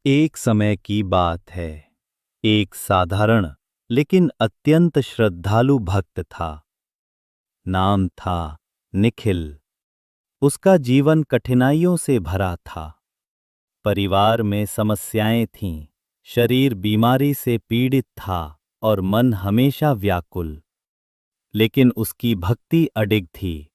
एक समय की बात है। एक साधारण लेकिन अत्यंत श्रद्धालु भक्त था। नाम था निखिल। उसका जीवन कठिनाइयों से भरा था। परिवार में समस्याएं थीं, शरीर बीमारी से पीड़ित था और मन हमेशा व्याकुल। लेकिन उसकी भक्ति अडिग थी।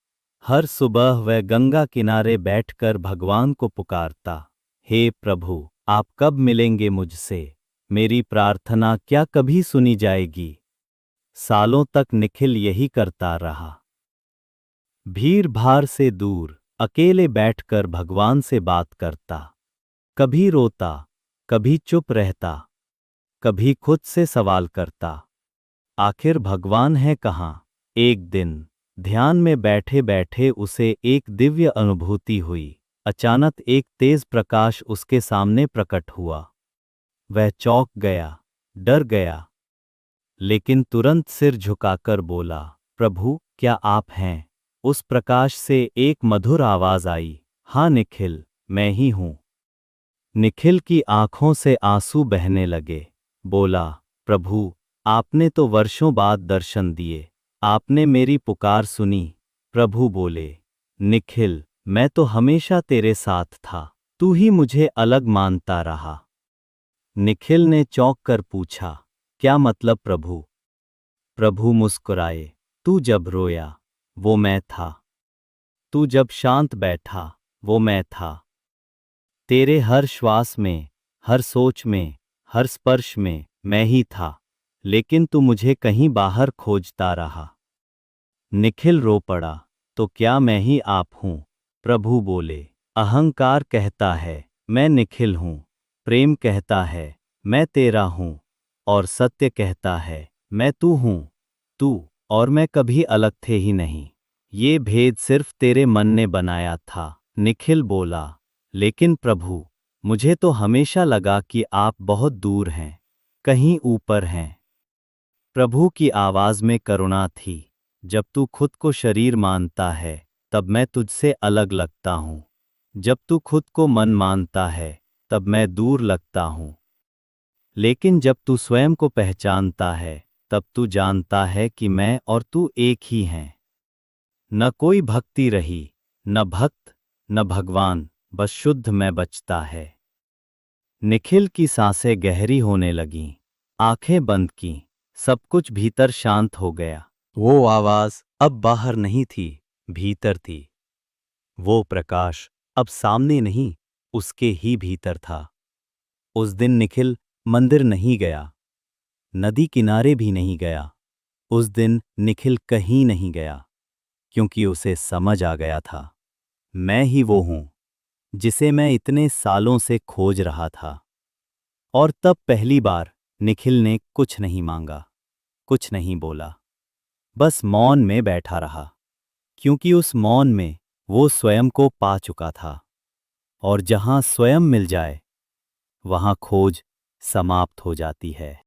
हर सुबह वह गंगा किनारे बैठकर भगवान को पुकारता, हे प्रभु, आप कब मिलेंगे मुझसे? मेरी प्रार्थना क्या कभी सुनी जाएगी? सालों तक निखिल यही करता रहा। भीड़ भाड़ से दूर अकेले बैठकर भगवान से बात करता। कभी रोता, कभी चुप रहता, कभी खुद से सवाल करता, आखिर भगवान है कहाँ? एक दिन ध्यान में बैठे बैठे उसे एक दिव्य अनुभूति हुई। अचानक एक तेज प्रकाश उसके सामने प्रकट हुआ। वह चौंक गया, डर गया, लेकिन तुरंत सिर झुकाकर बोला, प्रभु, क्या आप हैं? उस प्रकाश से एक मधुर आवाज आई, हाँ निखिल, मैं ही हूं। निखिल की आंखों से आंसू बहने लगे। बोला, प्रभु, आपने तो वर्षों बाद दर्शन दिए, आपने मेरी पुकार सुनी। प्रभु बोले, निखिल, मैं तो हमेशा तेरे साथ था, तू ही मुझे अलग मानता रहा। निखिल ने चौंक कर पूछा, क्या मतलब प्रभु? प्रभु मुस्कुराए, तू जब रोया, वो मैं था। तू जब शांत बैठा, वो मैं था। तेरे हर श्वास में, हर सोच में, हर स्पर्श में मैं ही था, लेकिन तू मुझे कहीं बाहर खोजता रहा। निखिल रो पड़ा, तो क्या मैं ही आप हूं? प्रभु बोले, अहंकार कहता है मैं निखिल हूं, प्रेम कहता है मैं तेरा हूं, और सत्य कहता है मैं तू हूं। तू और मैं कभी अलग थे ही नहीं, ये भेद सिर्फ तेरे मन ने बनाया था। निखिल बोला, लेकिन प्रभु, मुझे तो हमेशा लगा कि आप बहुत दूर हैं, कहीं ऊपर हैं। प्रभु की आवाज में करुणा थी, जब तू खुद को शरीर मानता है, तब मैं तुझसे अलग लगता हूँ। जब तू खुद को मन मानता है, तब मैं दूर लगता हूँ। लेकिन जब तू स्वयं को पहचानता है, तब तू जानता है कि मैं और तू एक ही हैं। न कोई भक्ति रही, न भक्त, न भगवान, बस शुद्ध मैं बचता है। निखिल की सांसें गहरी होने लगीं, आंखें बंद की, सब कुछ भीतर शांत हो गया। वो आवाज अब बाहर नहीं थी, भीतर थी। वो प्रकाश अब सामने नहीं, उसके ही भीतर था। उस दिन निखिल मंदिर नहीं गया, नदी किनारे भी नहीं गया। उस दिन निखिल कहीं नहीं गया, क्योंकि उसे समझ आ गया था, मैं ही वो हूं जिसे मैं इतने सालों से खोज रहा था। और तब पहली बार निखिल ने कुछ नहीं मांगा, कुछ नहीं बोला, बस मौन में बैठा रहा, क्योंकि उस मौन में वो स्वयं को पा चुका था। और जहां स्वयं मिल जाए, वहां खोज समाप्त हो जाती है।